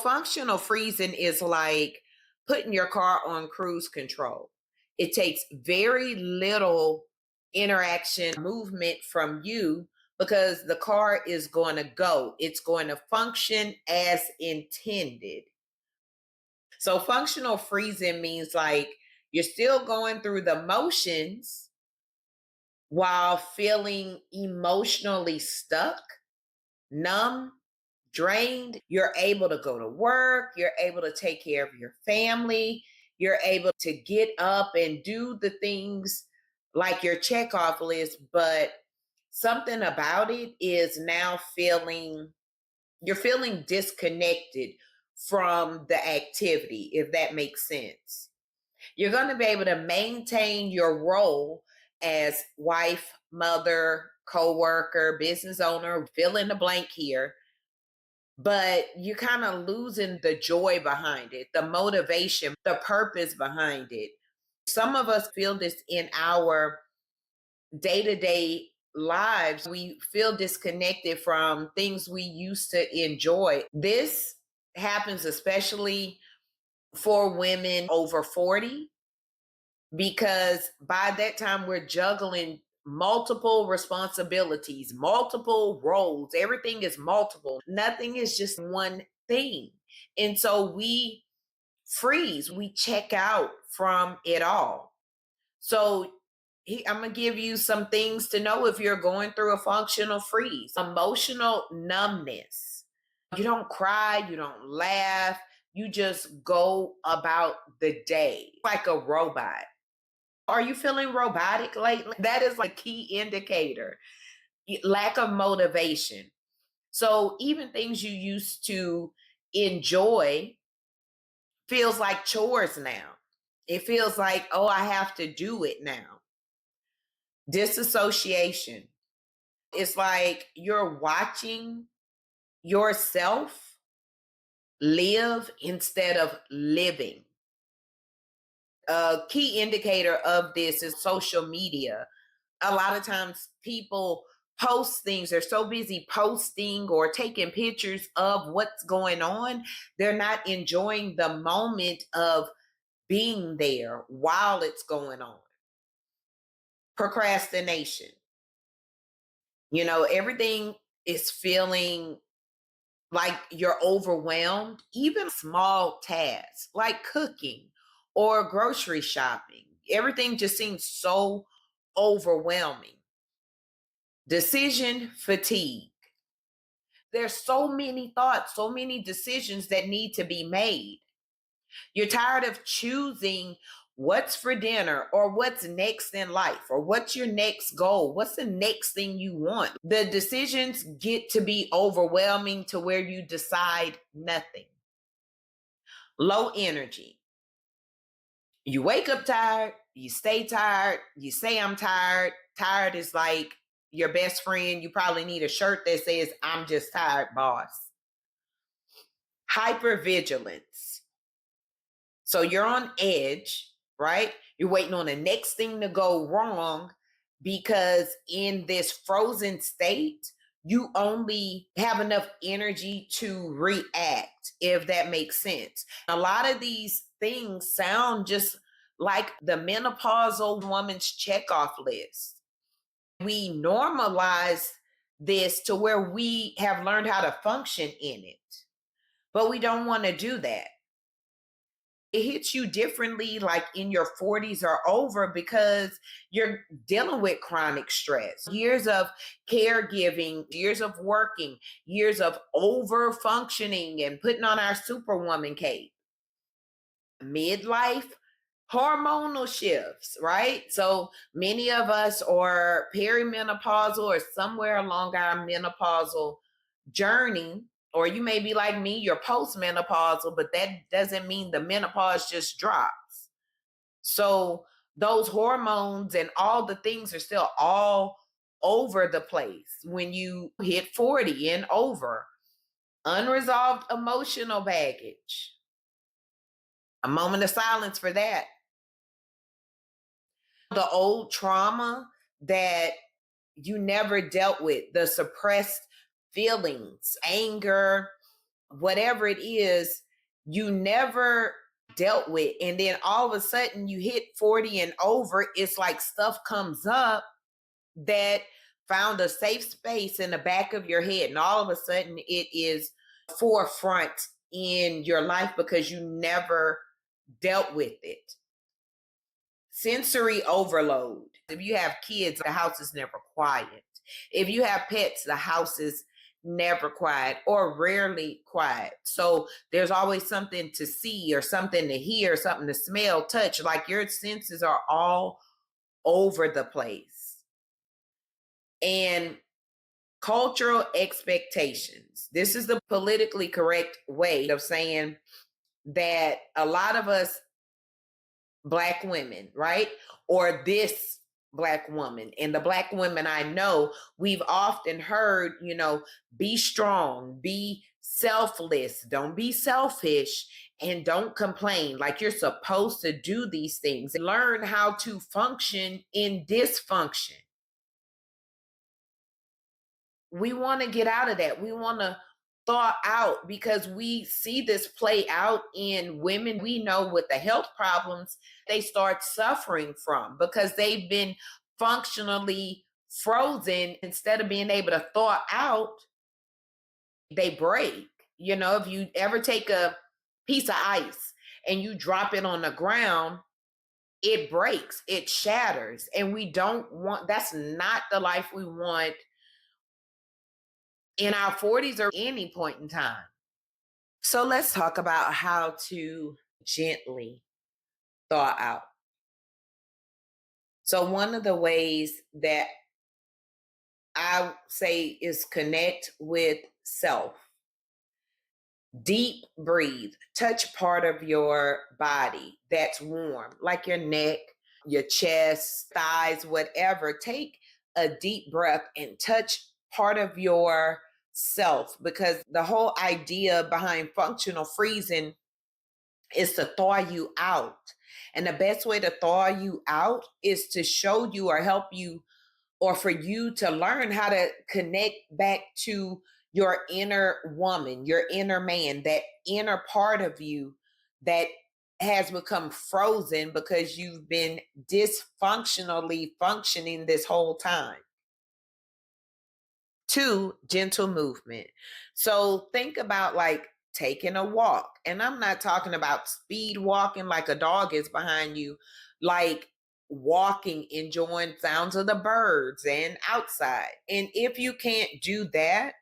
Functional freezing is like putting your car on cruise control. It takes very little interaction, movement from you because the car is going to go. It's going to function as intended. So, functional freezing means like you're still going through the motions while feeling emotionally stuck, numb, drained. You're able to go to work, you're able to take care of your family, you're able to get up and do the things like your checkoff list, but something about it is now you're feeling disconnected from the activity, if that makes sense. You're going to be able to maintain your role as wife, mother, co-worker, business owner, fill in the blank here, but you're kind of losing the joy behind it, the motivation, the purpose behind it. Some of us feel this in our day to day lives. We feel disconnected from things we used to enjoy. This happens especially for women over 40, because by that time we're juggling multiple responsibilities, multiple roles. Everything is multiple. Nothing is just one thing. And so we freeze, we check out from it all. So I'm going to give you some things to know if you're going through a functional freeze. Emotional numbness. You don't cry, you don't laugh, you just go about the day like a robot. Are you feeling robotic lately? That is like a key indicator. Lack of motivation. So even things you used to enjoy feels like chores now. It feels like, oh, I have to do it now. Disassociation. It's like you're watching yourself live instead of living. A key indicator of this is social media. A lot of times people post things, they're so busy posting or taking pictures of what's going on, they're not enjoying the moment of being there while it's going on. Procrastination. Everything is feeling like you're overwhelmed. Even small tasks like cooking or grocery shopping, everything just seems so overwhelming. Decision fatigue. There's so many thoughts, so many decisions that need to be made. You're tired of choosing what's for dinner or what's next in life or what's your next goal. What's the next thing you want? The decisions get to be overwhelming to where you decide nothing. Low energy. You wake up tired, you stay tired, you say, I'm tired. Tired is like your best friend. You probably need a shirt that says, I'm just tired, boss. Hypervigilance. So you're on edge, right? You're waiting on the next thing to go wrong because in this frozen state, you only have enough energy to react, if that makes sense. A lot of these things sound just like the menopausal woman's checkoff list. We normalize this to where we have learned how to function in it, but we don't want to do that. It hits you differently like in your 40s or over because you're dealing with chronic stress, years of caregiving, years of working, years of over functioning and putting on our superwoman cape. Midlife hormonal shifts, right? So many of us are perimenopausal or somewhere along our menopausal journey, or you may be like me, you're postmenopausal, but that doesn't mean the menopause just drops. So those hormones and all the things are still all over the place when you hit 40 and over. Unresolved emotional baggage. A moment of silence for that. The old trauma that you never dealt with, the suppressed feelings, anger, whatever it is you never dealt with. And then all of a sudden you hit 40 and over, it's like stuff comes up that found a safe space in the back of your head. And all of a sudden it is forefront in your life because you never dealt with it. Sensory overload. If you have kids, the house is never quiet. If you have pets, the house is never quiet or rarely quiet. So there's always something to see or something to hear, something to smell, touch. Like your senses are all over the place. And cultural expectations. This is the politically correct way of saying that a lot of us Black women, right? Or this Black woman, and the Black women I know, we've often heard, be strong, be selfless, don't be selfish, and don't complain. Like you're supposed to do these things. Learn how to function in dysfunction. We want to get out of that. We want to thaw out because we see this play out in women we know with the health problems they start suffering from because they've been functionally frozen. Instead of being able to thaw out, they break. If you ever take a piece of ice and you drop it on the ground, it breaks, it shatters. And we don't want, that's not the life we want in our 40s or any point in time. So let's talk about how to gently thaw out. So one of the ways that I say is connect with self. Deep breathe. Touch part of your body that's warm, like your neck, your chest, thighs, whatever. Take a deep breath and touch part of your self, because the whole idea behind functional freezing is to thaw you out. And the best way to thaw you out is to show you or help you, or for you to learn how to connect back to your inner woman, your inner man, that inner part of you that has become frozen because you've been dysfunctionally functioning this whole time. 2, gentle movement. So think about like taking a walk. And I'm not talking about speed walking like a dog is behind you, like walking, enjoying sounds of the birds and outside. And if you can't do that,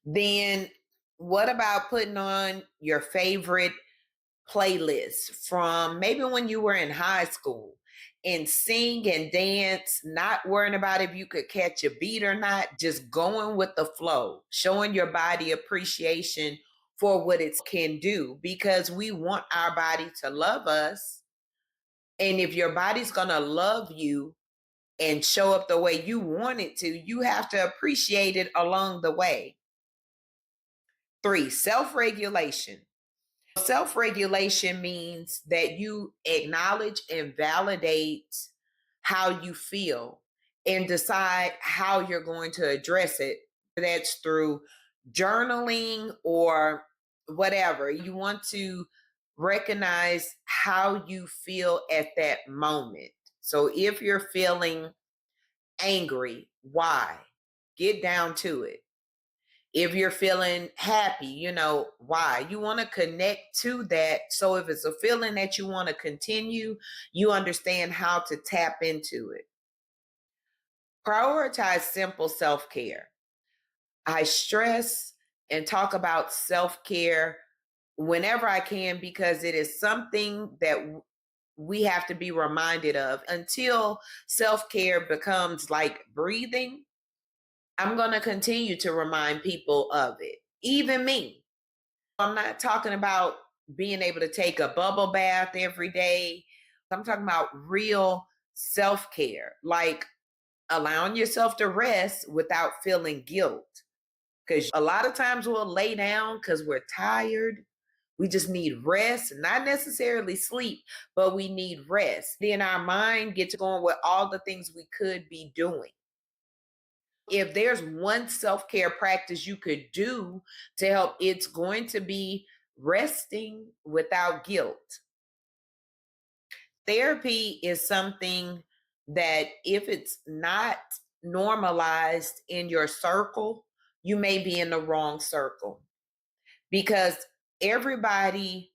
then what about putting on your favorite playlist from maybe when you were in high school and sing and dance, not worrying about if you could catch a beat or not, just going with the flow, showing your body appreciation for what it can do, because we want our body to love us. And if your body's going to love you and show up the way you want it to, you have to appreciate it along the way. 3, self-regulation. Self-regulation means that you acknowledge and validate how you feel and decide how you're going to address it. That's through journaling or whatever. You want to recognize how you feel at that moment. So if you're feeling angry, why? Get down to it. If you're feeling happy, why? You want to connect to that. So if it's a feeling that you want to continue, you understand how to tap into it. Prioritize simple self-care. I stress and talk about self-care whenever I can because it is something that we have to be reminded of. Until self-care becomes like breathing, I'm going to continue to remind people of it, even me. I'm not talking about being able to take a bubble bath every day. I'm talking about real self care, like allowing yourself to rest without feeling guilt. Because a lot of times we'll lay down because we're tired. We just need rest, not necessarily sleep, but we need rest. Then our mind gets going with all the things we could be doing. If there's one self-care practice you could do to help, it's going to be resting without guilt. Therapy is something that, if it's not normalized in your circle, you may be in the wrong circle, because everybody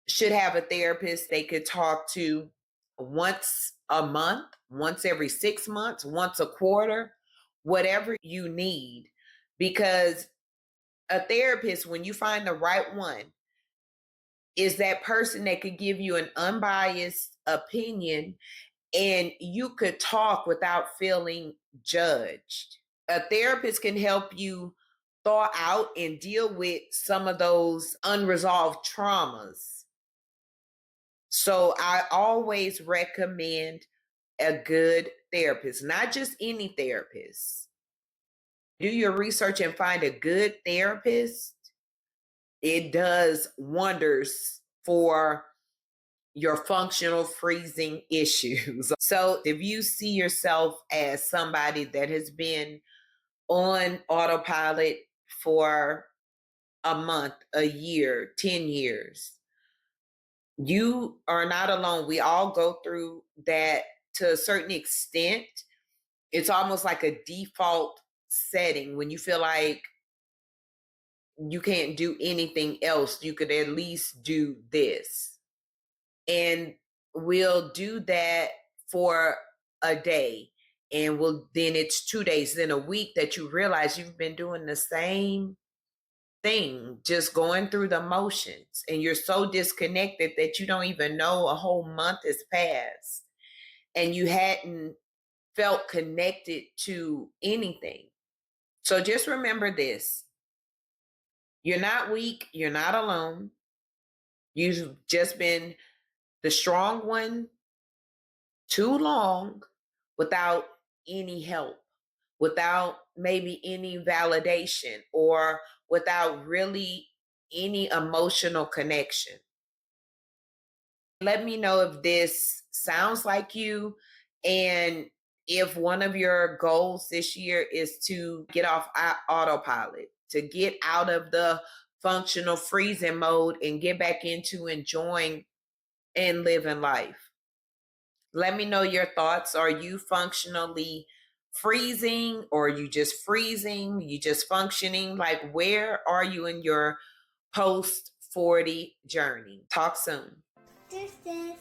should have a therapist they could talk to once a month, once every 6 months, once a quarter, whatever you need. Because a therapist, when you find the right one, is that person that could give you an unbiased opinion and you could talk without feeling judged. A therapist can help you thaw out and deal with some of those unresolved traumas. So I always recommend a good therapist, not just any therapist. Do your research and find a good therapist. It does wonders for your functional freezing issues. So if you see yourself as somebody that has been on autopilot for a month, a year, 10 years, you are not alone. We all go through that to a certain extent. It's almost like a default setting when you feel like you can't do anything else. You could at least do this. And we'll do that for a day. And then it's 2 days, then a week, that you realize you've been doing the same thing, just going through the motions, and you're so disconnected that you don't even know a whole month has passed and you hadn't felt connected to anything. So just remember this: you're not weak, you're not alone. You've just been the strong one too long without any help, without maybe any validation, or without really any emotional connection. Let me know if this sounds like you, and if one of your goals this year is to get off autopilot, to get out of the functional freezing mode and get back into enjoying and living life. Let me know your thoughts. Are you functionally freezing, or are you just freezing? You just functioning? Like, where are you in your post 40 journey? Talk soon. This is